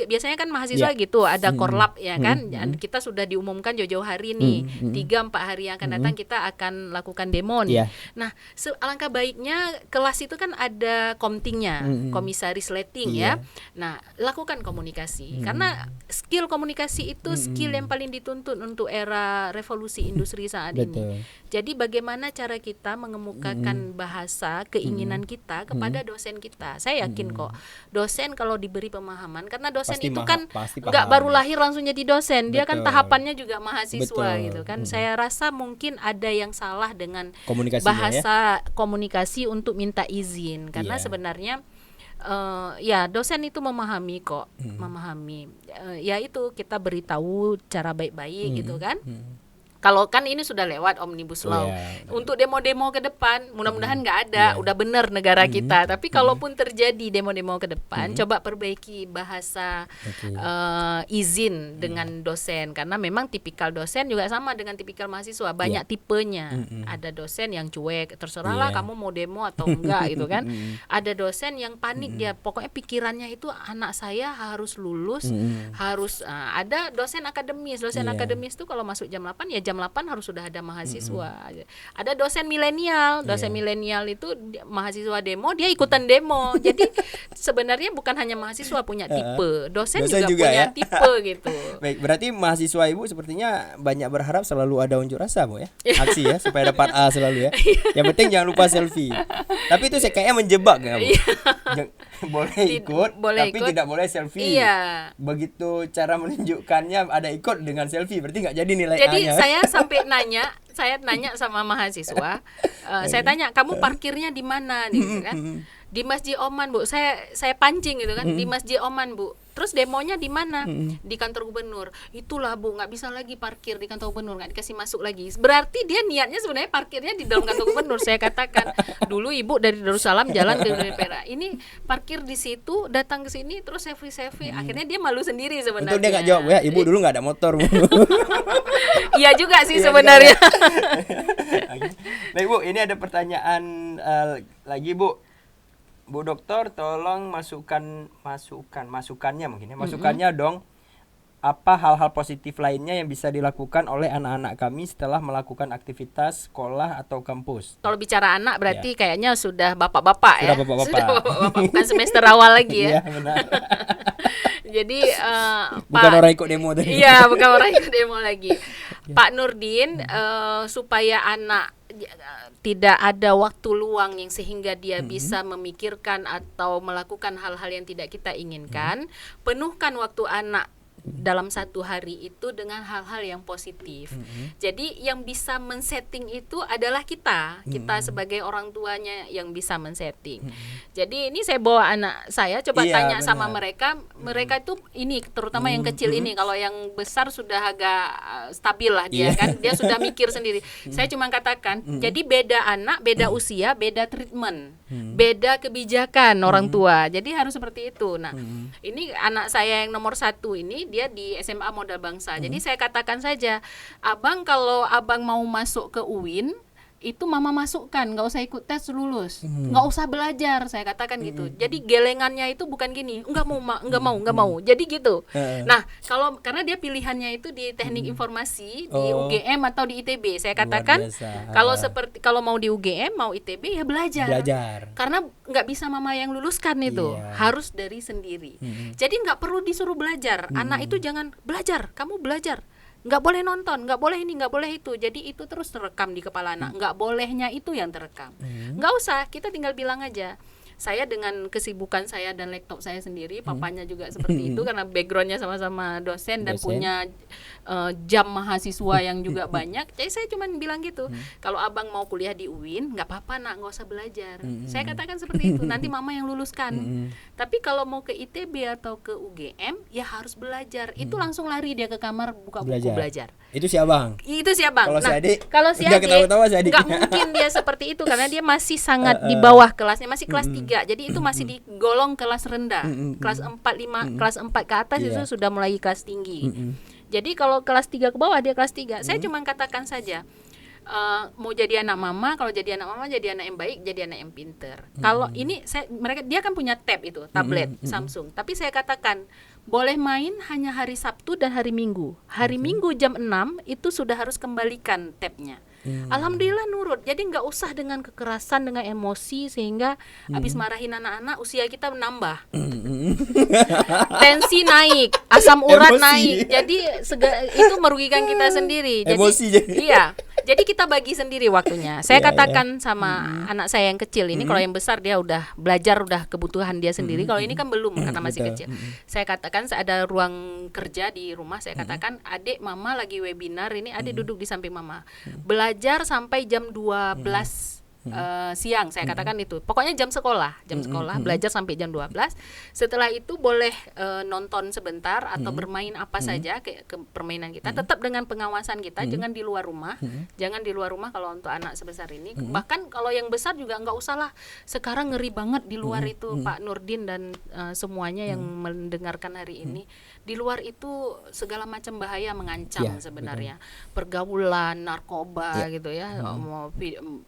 biasanya kan mahasiswa gitu, ada korlap ya kan, dan kita sudah diumumkan jauh-jauh hari nih, 3-4 hari yang akan datang kita akan lakukan demo nih. Nah, alangkah baiknya kelas itu kan ada komtingnya, komisaris letting ya. Nah, lakukan komunikasi, karena skill komunikasi itu skill yang paling dituntut untuk era revolusi industri saat ini. Jadi bagaimana cara kita mengemukakan bahasa keinginan kita kepada dosen kita. Saya yakin kok dosen kalau diberi pemahaman, karena dosen Pasti itu kan pasti nggak paham. baru lahir langsung jadi dosen, dia kan Betul. tahapannya juga mahasiswa Betul. gitu kan. Saya rasa mungkin ada yang salah dengan Komunikasinya, bahasa komunikasi untuk minta izin, karena Iya. sebenarnya ya dosen itu memahami kok, memahami. Ya itu kita beritahu cara baik-baik gitu kan. Kalau kan ini sudah lewat Omnibus Law. iya, Untuk demo-demo ke depan, mudah-mudahan nggak ada, udah benar negara kita. Tapi kalaupun terjadi demo-demo ke depan, coba perbaiki bahasa izin dengan dosen, karena memang tipikal dosen juga sama dengan tipikal mahasiswa, banyak tipenya. Ada dosen yang cuek, terserahlah kamu mau demo atau enggak gitu kan. Ada dosen yang panik, dia pokoknya pikirannya itu anak saya harus lulus, harus ada dosen akademis. Dosen akademis itu kalau masuk jam 8 ya jam 8 harus sudah ada mahasiswa. Ada dosen milenial, milenial itu mahasiswa demo, dia ikutan demo. Jadi sebenarnya bukan hanya mahasiswa punya tipe, dosen juga punya ya? tipe gitu. Baik, berarti mahasiswa Ibu sepertinya banyak berharap selalu ada unjuk rasa, Bu ya. Aksi ya supaya dapat A selalu ya. Yang penting jangan lupa selfie. Tapi itu kayaknya menjebak ya, Bu. Boleh ikut, boleh tapi ikut. tidak boleh selfie. Iya. Begitu cara menunjukkannya ada ikut dengan selfie, berarti nggak jadi nilai Jadi A-nya. saya nanya sama mahasiswa, saya tanya kamu parkirnya di mana gitu kan? Di Masjid Oman, Bu. Saya pancing gitu kan, di Masjid Oman, Bu. Terus demonya di mana? Di kantor gubernur. Itulah, Bu, nggak bisa lagi parkir di kantor gubernur, nggak dikasih masuk lagi. Berarti dia niatnya sebenarnya parkirnya di dalam kantor gubernur. Saya katakan, dulu Ibu dari Darussalam jalan ke Perak. Ini parkir di situ, datang ke sini terus selfie. Akhirnya dia malu sendiri sebenarnya. Untung dia nggak jawab, Bu ya. Ibu dulu nggak ada motor, Bu. Iya juga sih Iya, sebenarnya. Oke. Baik, Bu, ini ada pertanyaan lagi, Bu. Bu Dokter, tolong masukannya mungkin ya. Masukannya dong. Apa hal-hal positif lainnya yang bisa dilakukan oleh anak-anak kami setelah melakukan aktivitas sekolah atau kampus? Kalau bicara anak berarti kayaknya sudah bapak-bapak ya. Sudah bapak-bapak. Sudah bapak-bapak, bukan semester awal lagi ya. Iya, benar. Jadi Bukan orang ikut demo tadi. Iya, bukan orang ikut demo lagi. Pak Nurdin, supaya anak tidak ada waktu luang yang sehingga dia bisa memikirkan atau melakukan hal-hal yang tidak kita inginkan, penuhkan waktu anak dalam satu hari itu dengan hal-hal yang positif. Jadi yang bisa men-setting itu adalah kita sebagai orang tuanya yang bisa men-setting. Jadi ini saya bawa anak saya, coba tanya sama mereka itu ini terutama yang kecil ini, kalau yang besar sudah agak stabil lah dia kan, dia sudah mikir sendiri. Saya cuma katakan, jadi beda anak, beda usia, beda treatment, beda kebijakan orang tua. Jadi harus seperti itu. Nah, ini anak saya yang nomor 1 ini dia di SMA Modal Bangsa. Jadi saya katakan saja, abang kalau abang mau masuk ke UIN itu mama masukkan, nggak usah ikut tes lulus, nggak usah belajar, saya katakan gitu. Jadi gelengannya itu bukan gini, nggak mau, jadi gitu. Nah, karena dia pilihannya itu di teknik informasi, di UGM atau di ITB, saya katakan kalau mau di UGM, mau ITB ya belajar. Karena nggak bisa mama yang luluskan itu, harus dari sendiri. Jadi nggak perlu disuruh belajar, anak itu jangan belajar, kamu belajar. Nggak boleh nonton, nggak boleh ini, nggak boleh itu. Jadi itu terus terekam di kepala anak. Nggak bolehnya itu yang terekam. Nggak usah, kita tinggal bilang aja. Saya dengan kesibukan saya dan laptop saya sendiri, papanya juga seperti itu karena backgroundnya sama-sama dosen dan punya jam mahasiswa yang juga banyak. Jadi saya cuma bilang gitu, kalau abang mau kuliah di UIN, nggak apa-apa nak, nggak usah belajar. Saya katakan seperti itu, nanti mama yang luluskan. Tapi kalau mau ke ITB atau ke UGM, ya harus belajar. Itu langsung lari dia ke kamar buka buku belajar. Itu si abang. Itu si abang. Kalau si adik nggak mungkin dia seperti itu karena dia masih sangat di bawah kelasnya, masih kelas 3. Jadi itu masih digolong kelas rendah. Kelas 4, 5, kelas 4 ke atas itu sudah mulai kelas tinggi. Jadi kalau kelas 3 ke bawah dia kelas 3. Saya cuma katakan saja, mau jadi anak mama, kalau jadi anak mama jadi anak yang baik, jadi anak yang pinter. Kalau ini dia kan punya tab itu, tablet Samsung. Tapi saya katakan boleh main hanya hari Sabtu dan hari Minggu. Hari Minggu jam 6 itu sudah harus kembalikan tabnya. Alhamdulillah nurut. Jadi nggak usah dengan kekerasan, dengan emosi sehingga habis marahin anak-anak usia kita menambah. Tensi naik, asam urat naik. Jadi itu merugikan kita sendiri. Jadi iya. Jadi kita bagi sendiri waktunya. Saya katakan sama anak saya yang kecil ini, kalau yang besar dia udah belajar, udah kebutuhan dia sendiri. Kalau ini kan belum karena masih kecil. Saya katakan ada ruang kerja di rumah, saya katakan adik mama lagi webinar ini, adik duduk di samping mama. Belajar sampai jam 12 siang, saya katakan itu. Pokoknya jam sekolah belajar sampai jam 12. Setelah itu boleh nonton sebentar atau bermain apa saja kayak ke permainan kita, tetap dengan pengawasan kita, jangan di luar rumah. Jangan di luar rumah kalau untuk anak sebesar ini. Bahkan kalau yang besar juga nggak usah lah. Sekarang ngeri banget di luar itu, Pak Nurdin dan semuanya yang mendengarkan hari ini. Di luar itu segala macam bahaya mengancam sebenarnya. Pergaulan, narkoba gitu ya, mau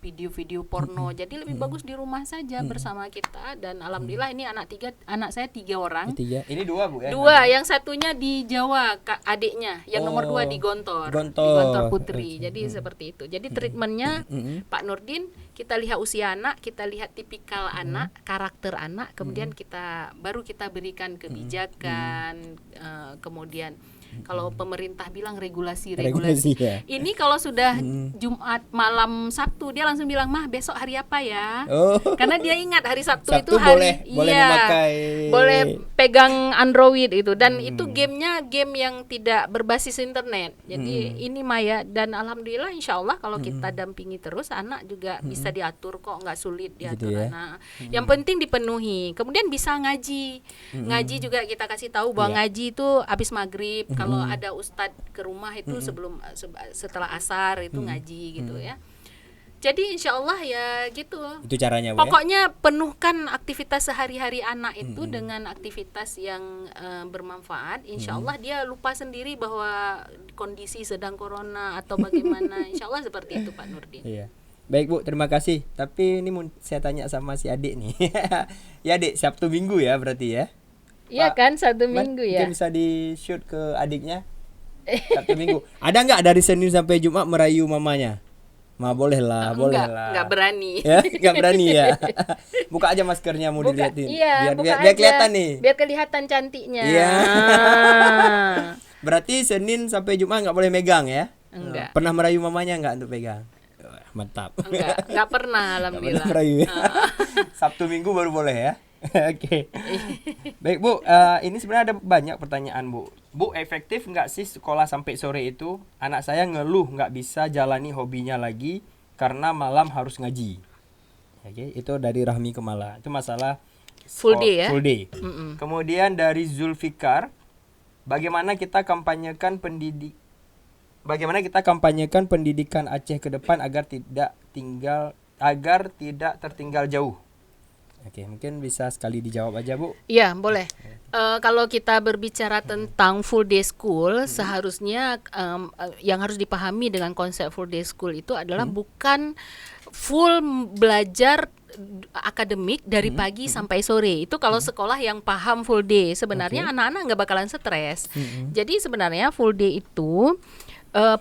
video-video porno. Jadi lebih bagus di rumah saja bersama kita. Dan alhamdulillah ini anak saya 3 orang. Ini 2 Bu ya? 2, yang satunya di Jawa, adiknya. Yang nomor 2 di Gontor. Di Gontor Putri. Jadi seperti itu. Jadi treatmentnya Pak Nurdin, kita lihat usia anak, kita lihat tipikal anak, karakter anak, kemudian baru kita berikan kebijakan, kemudian kalau pemerintah bilang regulasi. Ya. Ini kalau sudah Jumat malam Sabtu dia langsung bilang, "Mah, besok hari apa ya?" Karena dia ingat hari Sabtu itu hari boleh memakai, boleh pegang Android itu, dan itu gamenya game yang tidak berbasis internet. Jadi ini Maya, dan alhamdulillah insya Allah kalau kita dampingi terus, anak juga bisa diatur kok, nggak sulit diatur gitu ya? anak. Yang penting dipenuhi. Kemudian bisa ngaji. Ngaji juga kita kasih tahu bahwa ngaji itu habis maghrib. Kalau ada ustadz ke rumah itu setelah asar itu ngaji gitu ya. Jadi insya Allah ya gitu. Itu caranya Bu, pokoknya penuhkan aktivitas sehari-hari anak itu dengan aktivitas yang bermanfaat. Insya Allah dia lupa sendiri bahwa kondisi sedang corona atau bagaimana. Insya Allah seperti itu Pak Nurdin. Iya. Baik Bu, terima kasih. Tapi ini saya tanya sama si adik nih. Ya adik, Sabtu Minggu ya berarti ya? Iya kan, Sabtu Minggu ya. Mungkin bisa di shoot ke adiknya Sabtu Minggu. Ada nggak dari Senin sampai Jumat merayu mamanya? Boleh lah, boleh lah. Enggak berani. Ya, nggak berani ya. Buka aja maskernya mau dilihatin. Iya, biar kelihatan nih. Biar kelihatan cantiknya. Iya. Berarti Senin sampai Jumat nggak boleh megang ya? Enggak. Pernah merayu mamanya nggak untuk pegang? Mantap. Enggak pernah alhamdulillah. Nggak pernah merayu ya? Sabtu Minggu baru boleh ya. Oke. Baik Bu, ini sebenarnya ada banyak pertanyaan Bu. Bu, efektif nggak sih sekolah sampai sore itu? Anak saya ngeluh nggak bisa jalani hobinya lagi karena malam harus ngaji. Oke, itu dari Rahmi Kemala. Itu masalah full day ya. Full day. Kemudian dari Zulfikar, bagaimana kita kampanyekan pendidikan Aceh ke depan agar tidak tertinggal jauh. Oke, mungkin bisa sekali dijawab aja Bu. Iya, boleh. Kalau kita berbicara tentang full day school, seharusnya yang harus dipahami dengan konsep full day school itu adalah bukan full belajar akademik dari pagi sampai sore. Itu kalau sekolah yang paham full day, sebenarnya anak-anak nggak bakalan stres. Jadi sebenarnya full day itu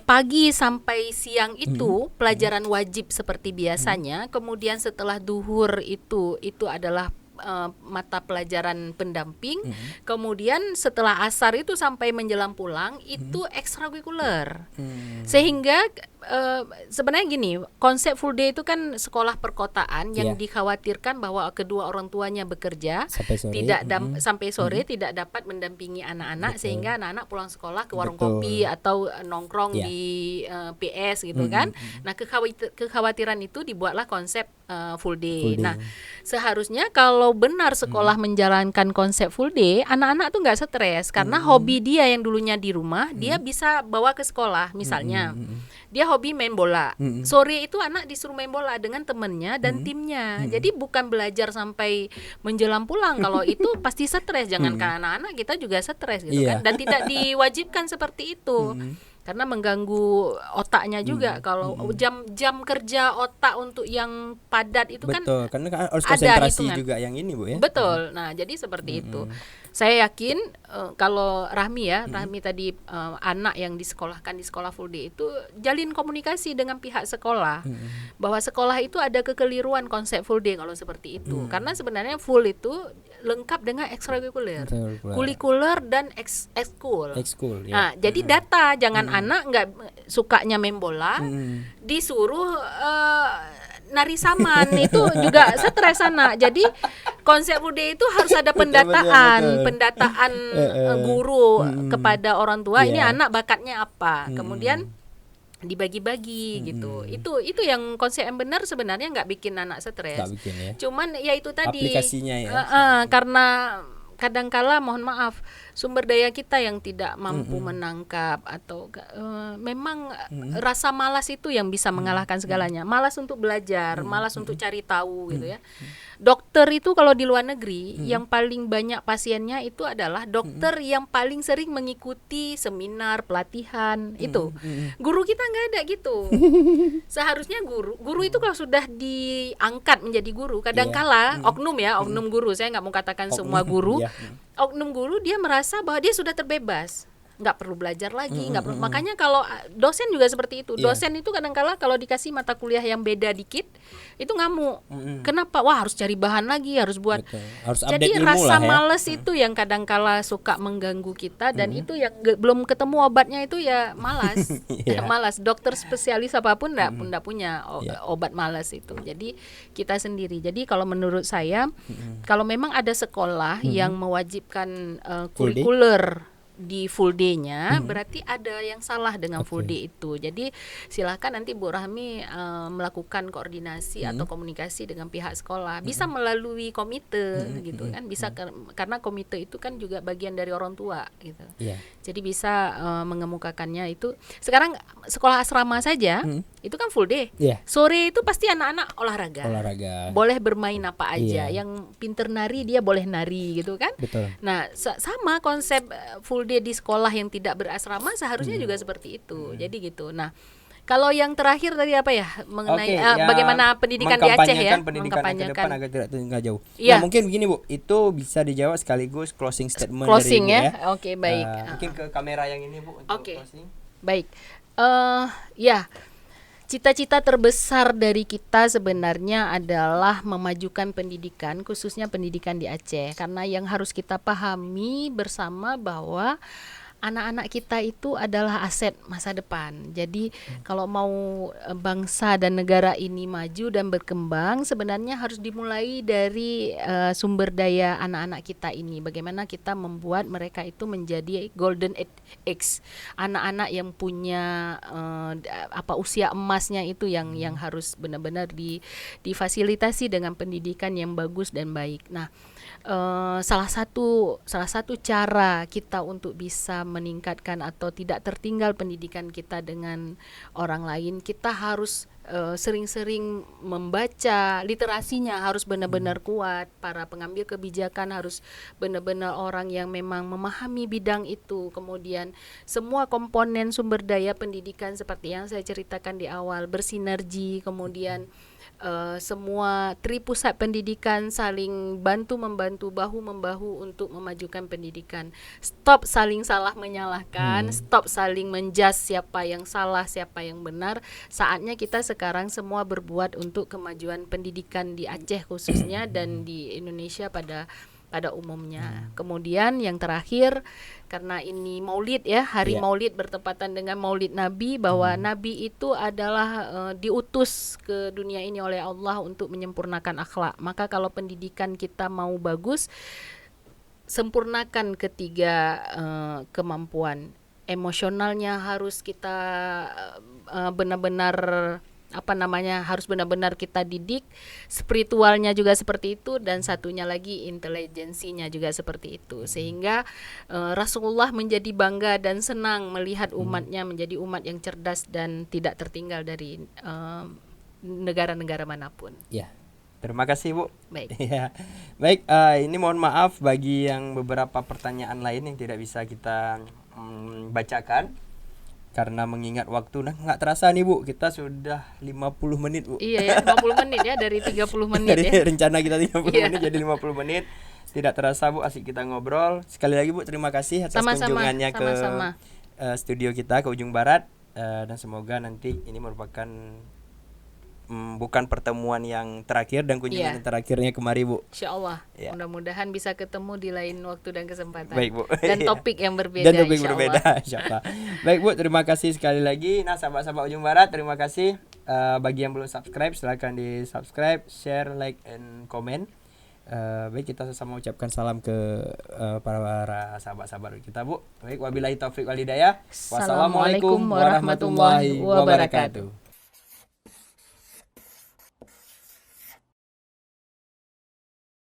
pagi sampai siang itu pelajaran wajib seperti biasanya. Kemudian setelah duhur itu adalah mata pelajaran pendamping. Kemudian setelah asar itu sampai menjelang pulang itu ekstrakurikuler. Sehingga sebenarnya gini, konsep full day itu kan sekolah perkotaan yang dikhawatirkan bahwa kedua orang tuanya bekerja sampai sore, sampai sore tidak dapat mendampingi anak-anak. Sehingga anak-anak pulang sekolah ke warung kopi atau nongkrong di PS gitu kan. Nah, kekhawatiran itu dibuatlah konsep full day. Nah, seharusnya kalau benar sekolah menjalankan konsep full day, anak-anak tuh nggak stres karena hobi dia yang dulunya di rumah dia bisa bawa ke sekolah. Misalnya dia hobi main bola, sore itu anak disuruh main bola dengan temennya dan timnya. Jadi bukan belajar sampai menjelang pulang. Kalau itu pasti stres. Jangankan anak-anak, kita juga stres gitu kan. Dan tidak diwajibkan seperti itu. Karena mengganggu otaknya juga. Kalau jam kerja otak untuk yang padat itu betul, kan karena harus ada konsentrasi hitungan juga yang ini Bu ya. Betul. Nah, jadi seperti itu. Saya yakin kalau Rahmi tadi anak yang disekolahkan di sekolah full day itu jalin komunikasi dengan pihak sekolah. Bahwa sekolah itu ada kekeliruan konsep full day kalau seperti itu. Karena sebenarnya full itu lengkap dengan ekstrakurikuler, kulikuler dan ekskul. Ya. Nah, jadi data jangan anak nggak sukanya main bola, disuruh nari saman itu juga stres anak. Jadi konsep full day itu harus ada pendataan guru kepada orang tua. Ini anak bakatnya apa. Kemudian dibagi-bagi gitu. Itu yang konsep yang benar sebenarnya nggak bikin anak stres. Nggak bikin ya. Cuman ya itu tadi Aplikasinya ya. karena kadangkala mohon maaf sumber daya kita yang tidak mampu menangkap atau memang rasa malas itu yang bisa mengalahkan segalanya. Malas untuk belajar, malas untuk cari tahu gitu ya. Dokter itu kalau di luar negeri yang paling banyak pasiennya itu adalah dokter yang paling sering mengikuti seminar, pelatihan itu. Guru kita nggak ada gitu. Seharusnya guru itu kalau sudah diangkat menjadi guru, kadangkala oknum guru, saya nggak mau katakan semua guru. Oknum guru dia merasa bahwa dia sudah terbebas, nggak perlu belajar lagi, nggak perlu. Makanya kalau dosen juga seperti itu. Dosen itu kadang-kala kalau dikasih mata kuliah yang beda dikit, itu ngamuk. Kenapa? Wah, harus cari bahan lagi, harus buat. Betul. Harus Jadi update ilmu rasa lah ya. males itu yang kadang-kala suka mengganggu kita, dan itu yang belum ketemu obatnya itu ya malas. Malas. Dokter spesialis apapun nggak punya obat malas itu. Jadi kita sendiri. Jadi kalau menurut saya, kalau memang ada sekolah yang mewajibkan Full day? kurikuler di full day-nya, berarti ada yang salah dengan full day itu. Jadi silakan nanti Bu Rahmi melakukan koordinasi atau komunikasi dengan pihak sekolah. Bisa melalui komite gitu kan. Bisa karena komite itu kan juga bagian dari orang tua gitu. Iya. Jadi bisa mengemukakannya itu. Sekarang sekolah asrama saja itu kan full day. Iya. Sore itu pasti anak-anak olahraga. Boleh bermain apa aja. Iya. Yang pinter nari dia boleh nari gitu kan. Betul. Nah, sama konsep full day di sekolah yang tidak berasrama seharusnya juga seperti itu. Jadi gitu. Nah, kalau yang terakhir tadi apa ya mengenai bagaimana pendidikan di Aceh ya, pendidikan ke depan agar tidak tinggal jauh. Iya. Nah, mungkin begini Bu, itu bisa dijawab sekaligus closing statement Closing dari Ibu ya. Oke, baik. Mungkin ke kamera yang ini Bu untuk Oke. closing. Baik. Ya. Cita-cita terbesar dari kita sebenarnya adalah memajukan pendidikan, khususnya pendidikan di Aceh. Karena yang harus kita pahami bersama bahwa anak-anak kita itu adalah aset masa depan. Jadi kalau mau bangsa dan negara ini maju dan berkembang, sebenarnya harus dimulai dari sumber daya anak-anak kita ini. Bagaimana kita membuat mereka itu menjadi golden age, anak-anak yang punya usia emasnya itu yang harus benar-benar difasilitasi dengan pendidikan yang bagus dan baik. Nah, salah satu cara kita untuk bisa meningkatkan atau tidak tertinggal pendidikan kita dengan orang lain, kita harus sering-sering membaca, literasinya harus benar-benar kuat, para pengambil kebijakan harus benar-benar orang yang memang memahami bidang itu, kemudian semua komponen sumber daya pendidikan seperti yang saya ceritakan di awal bersinergi, kemudian semua tripusat pendidikan saling bantu-membantu, bahu-membahu untuk memajukan pendidikan. Stop saling salah menyalahkan, stop saling menjudge siapa yang salah, siapa yang benar. Saatnya kita sekarang semua berbuat untuk kemajuan pendidikan di Aceh khususnya dan di Indonesia pada umumnya. Kemudian yang terakhir, karena ini Maulid ya, hari Maulid bertepatan dengan Maulid Nabi, bahwa Nabi itu adalah diutus ke dunia ini oleh Allah untuk menyempurnakan akhlak. Maka kalau pendidikan kita mau bagus, sempurnakan ketiga kemampuan. Emosionalnya harus kita benar-benar harus benar-benar kita didik, spiritualnya juga seperti itu, dan satunya lagi intelijensinya juga seperti itu, sehingga Rasulullah menjadi bangga dan senang melihat umatnya menjadi umat yang cerdas dan tidak tertinggal dari negara-negara manapun. Ya. Terima kasih Bu. Baik. Ya. Baik, ini mohon maaf bagi yang beberapa pertanyaan lain yang tidak bisa kita bacakan karena mengingat waktu. Nah, nggak terasa nih Bu, kita sudah 50 menit Bu. Iya ya, 50 menit ya dari 30 menit dari ya. rencana kita 30 menit jadi 50 menit. Tidak terasa Bu, asik kita ngobrol. Sekali lagi Bu, terima kasih atas kunjungannya ke studio kita ke Ujung Barat, dan semoga nanti ini merupakan bukan pertemuan yang terakhir dan kunjungan yang terakhirnya kemari Bu. Insyaallah. Mudah-mudahan bisa ketemu di lain waktu dan kesempatan. Baik Bu. Dan topik yang berbeda. Dan topik berbeda insyaallah. Baik Bu, terima kasih sekali lagi. Nah, sahabat-sahabat Ujung Barat, terima kasih. Bagi yang belum subscribe, silakan di subscribe, share, like, and comment. Baik, kita sama ucapkan salam ke para sahabat-sahabat kita, Bu. Baik, wabillahi taufik wal hidayah. Wassalamualaikum warahmatullahi wabarakatuh.